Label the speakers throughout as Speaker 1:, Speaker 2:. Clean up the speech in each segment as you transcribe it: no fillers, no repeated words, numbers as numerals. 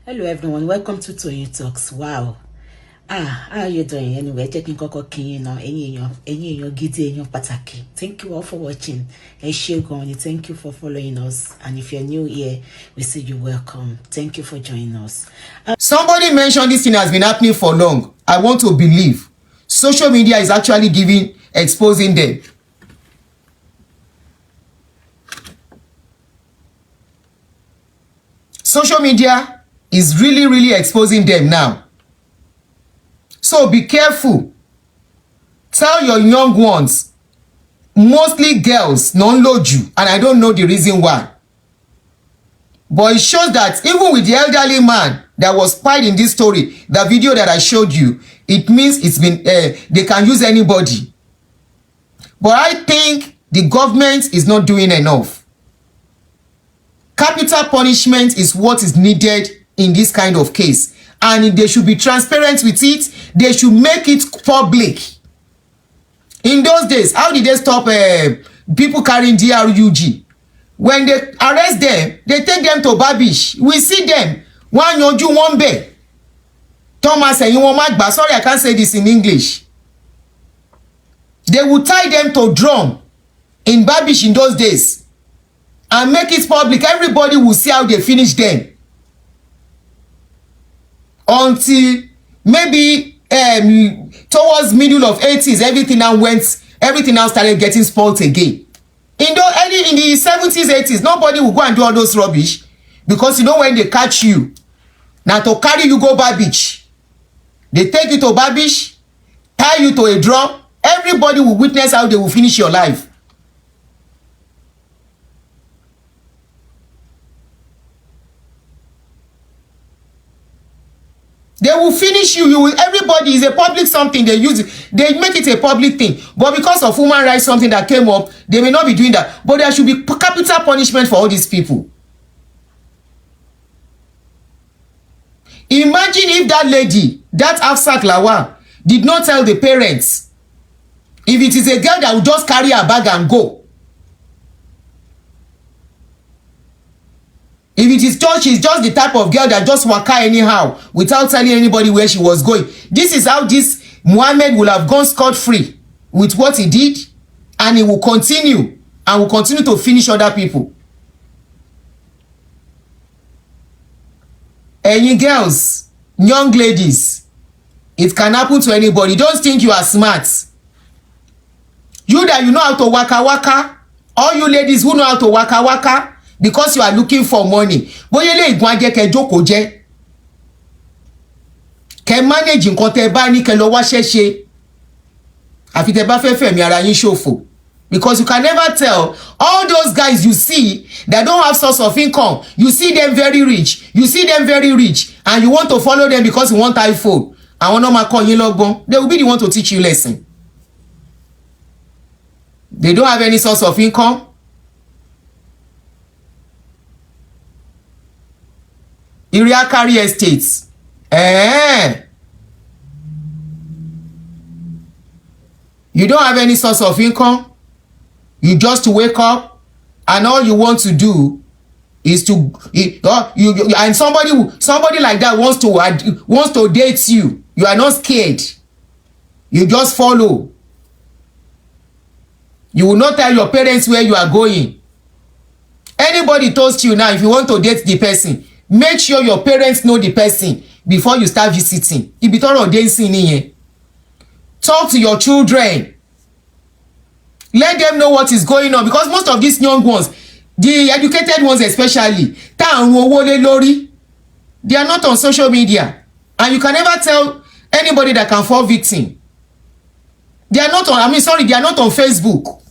Speaker 1: Hello everyone, welcome to Toyeen Talks. Wow. How are you doing? Anyway, checking koko kin now. Any gidi pataki. Thank you all for watching. Thank you for following us. And if you're new here, we say you welcome. Thank you for joining us.
Speaker 2: Somebody mentioned this thing has been happening for long. I want to believe social media is actually exposing them. Social media is really exposing them now. So be careful. Tell your young ones, mostly girls, non-load you, and I don't know the reason why. But it shows that even with the elderly man that was spied in this story, the video that I showed you, it means it's been they can use anybody. But I think the government is not doing enough. Capital punishment is what is needed in this kind of case, and they should be transparent with it. They should make it public. In those days, how did they stop people carrying DRUG? When they arrest them, they take them to Babish. We see them. One yoju, one be. Thomas and you want sorry, I can't say this in English. They would tie them to drum in Babish in those days and make it public. Everybody will see how they finish them. Until maybe towards middle of 80s, everything now started getting spoiled again. In the 70s, 80s, nobody will go and do all those rubbish, because you know when they catch you, now to carry you go Babish, they take you to Babish, tie you to a drum. Everybody will witness how they will finish your life. They will finish you. Everybody is a public something. They use it. They make it a public thing. But because of human rights, something that came up, they may not be doing that. But there should be capital punishment for all these people. Imagine if that lady, that Afsat Lawal, did not tell the parents. If it is a girl that will just carry her bag and go. If it is just, she's just the type of girl that just waka anyhow without telling anybody where she was going. This is how this Muhammad will have gone scot-free with what he did, and he will continue to finish other people. Any girls, young ladies, it can happen to anybody. Don't think you are smart. You that you know how to waka waka, all you ladies who know how to waka waka, because you are looking for money. Boye le igun aje ke jókòó jẹ́. Ke manage nǹkan tẹ́ bá ní ke lọ wá ṣẹṣe. Àfi tẹ́ bá fẹ́ fẹ̀mí ara yín ṣòfò. Because you can never tell. All those guys you see that don't have source of income, you see them very rich. You see them very rich, and you want to follow them because you want iPhone. Àwọn náà máa kọ́ yín lọ́gbọ́n. They will be the one to teach you lesson. They don't have any source of income. Area carry estates. You don't have any source of income. You just wake up, and all you want to do is to and somebody like that wants to date you. You are not scared. You just follow. You will not tell your parents where you are going. Anybody toast you now, if you want to date the person, make sure your parents know the person before you start visiting. Ibi toro dancing niyen. Talk to your children. Let them know what is going on, because most of these young ones, the educated ones especially, they are not on social media, and you can never tell anybody that can fall victim. They are not on, they are not on Facebook.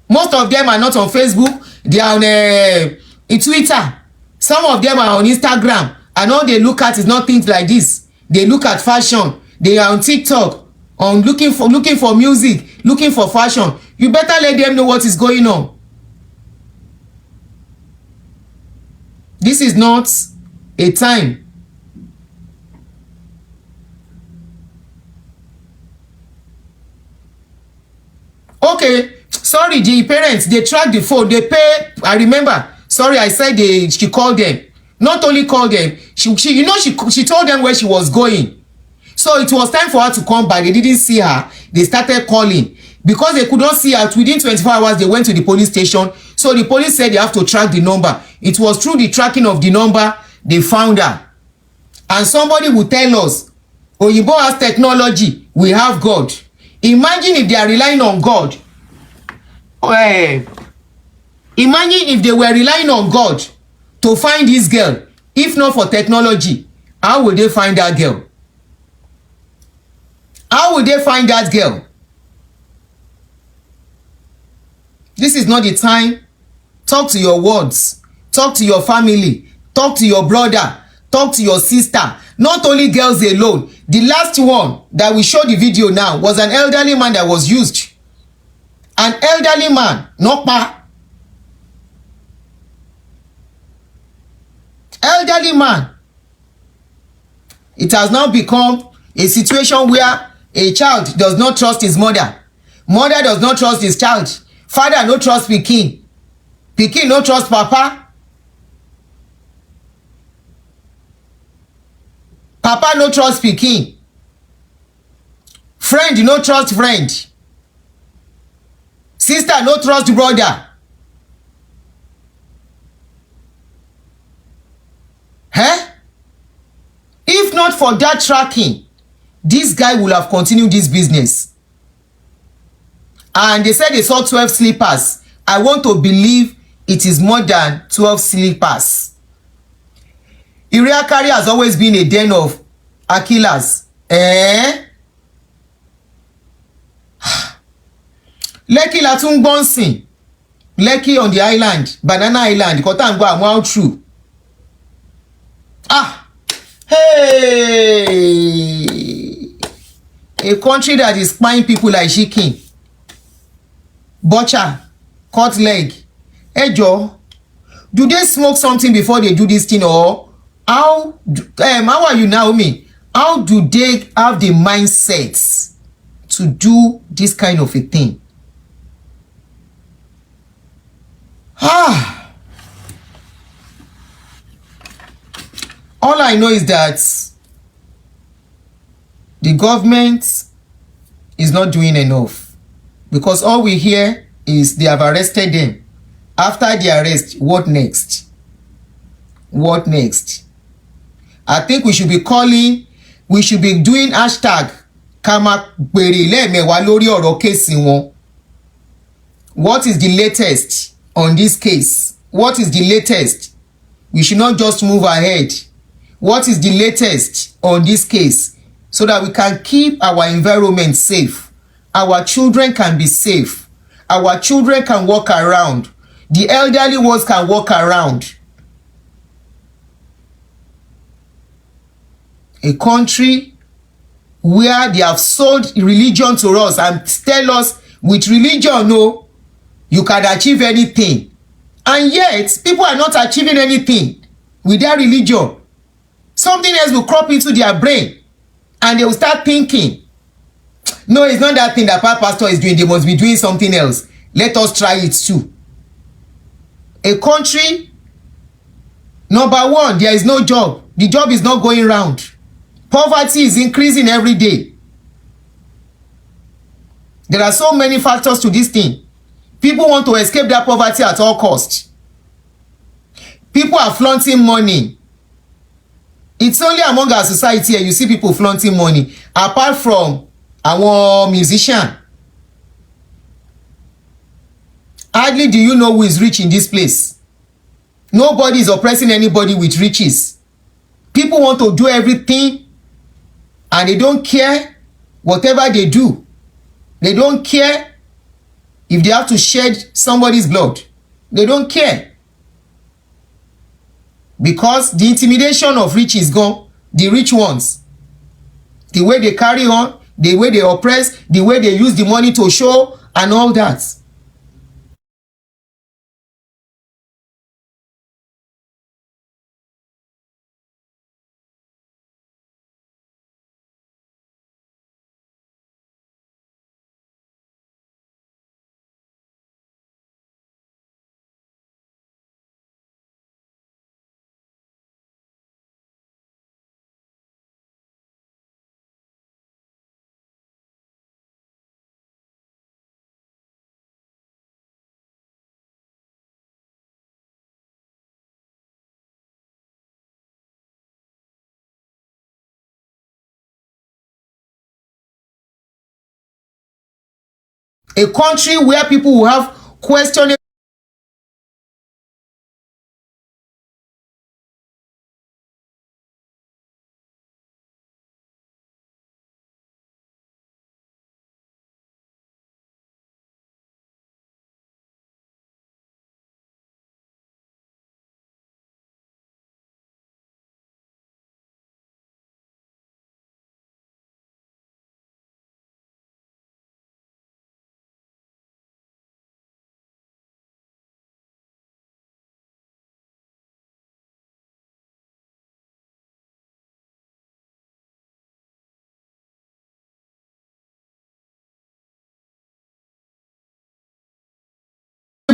Speaker 2: Most of them are not on Facebook. They are on in Twitter. Some of them are on Instagram, and all they look at is not things like this. They look at fashion. They are on TikTok, on looking for music, looking for fashion. You better let them know what is going on. This is not a time. Okay, sorry, the parents, they track the phone, they pay. I remember, sorry, I said she called them. Not only called them, she told them where she was going. So it was time for her to come back. They didn't see her. They started calling. Because they could not see her, within 24 hours, they went to the police station. So the police said they have to track the number. It was through the tracking of the number they found her. And somebody will tell us, Oyinbo has technology, we have God. Imagine if they are relying on God. Imagine if they were relying on God to find this girl. If not for technology, how will they find that girl? How will they find that girl? This is not the time. Talk to your words. Talk to your family. Talk to your brother. Talk to your sister. Not only girls alone. The last one that we showed the video now was an elderly man that was used. An elderly man, not pa. Elderly man. It has now become a situation where a child does not trust his mother. Mother does not trust his child. Father no trust pikin. Pikin no trust papa. Papa no trust pikin. Friend no trust friend. Sister no trust brother. If not for that tracking, this guy will have continued this business. And they said they saw 12 slippers. I want to believe it is more than 12 slippers. Iriakari has always been a den of killers. Lekki la tún gbọ́n sìn. Lekki on the island, Banana Island, Kotangwa, Amwa true. Hey! A country that is spying people like chicken. Butcher, cut leg. Ejo, do they smoke something before they do this thing, or how are you, Naomi? How do they have the mindset to do this kind of a thing? All I know is that the government is not doing enough, because all we hear is they have arrested them. After the arrest, what next? What next? I think we should be doing hashtag Kama Kweri Lemewa lórí ọ̀rọ̀ case wọn. What is the latest on this case? What is the latest? We should not just move ahead. What is the latest on this case, so that we can keep our environment safe? Our children can be safe. Our children can walk around. The elderly ones can walk around. A country where they have sold religion to us and tell us with religion, no, you can achieve anything. And yet, people are not achieving anything with their religion. Something else will crop into their brain and they will start thinking, no, it's not that thing that pastor is doing. They must be doing something else. Let us try it too. A country, number one, there is no job. The job is not going round. Poverty is increasing every day. There are so many factors to this thing. People want to escape that poverty at all costs. People are flaunting money. It's only among our society here you see people flaunting money, apart from our musician. Hardly do you know who is rich in this place. Nobody is oppressing anybody with riches. People want to do everything and they don't care whatever they do. They don't care if they have to shed somebody's blood. They don't care. Because the intimidation of rich is gone. The rich ones, the way they carry on, the way they oppress, the way they use the money to show and all that. A country where people will have questionable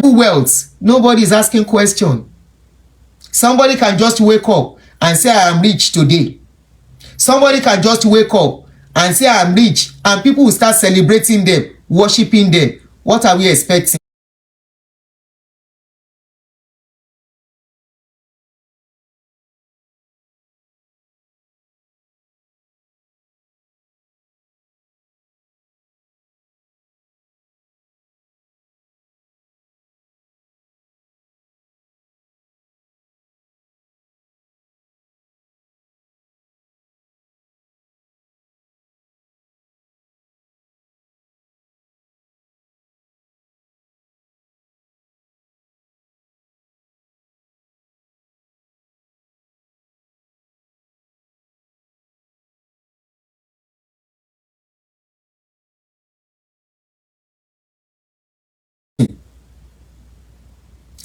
Speaker 2: wealth. Nobody is asking question. Somebody can just wake up and say, I am rich today. Somebody can just wake up and say, I am rich, and people will start celebrating them, worshiping them. What are we expecting?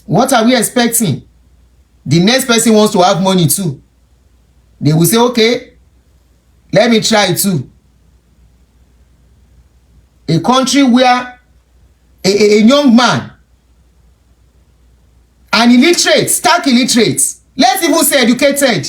Speaker 2: What are we expecting? The next person wants to have money too. They will say, okay, let me try it too. A country where a young man, an illiterate, stark illiterate, let's even say educated,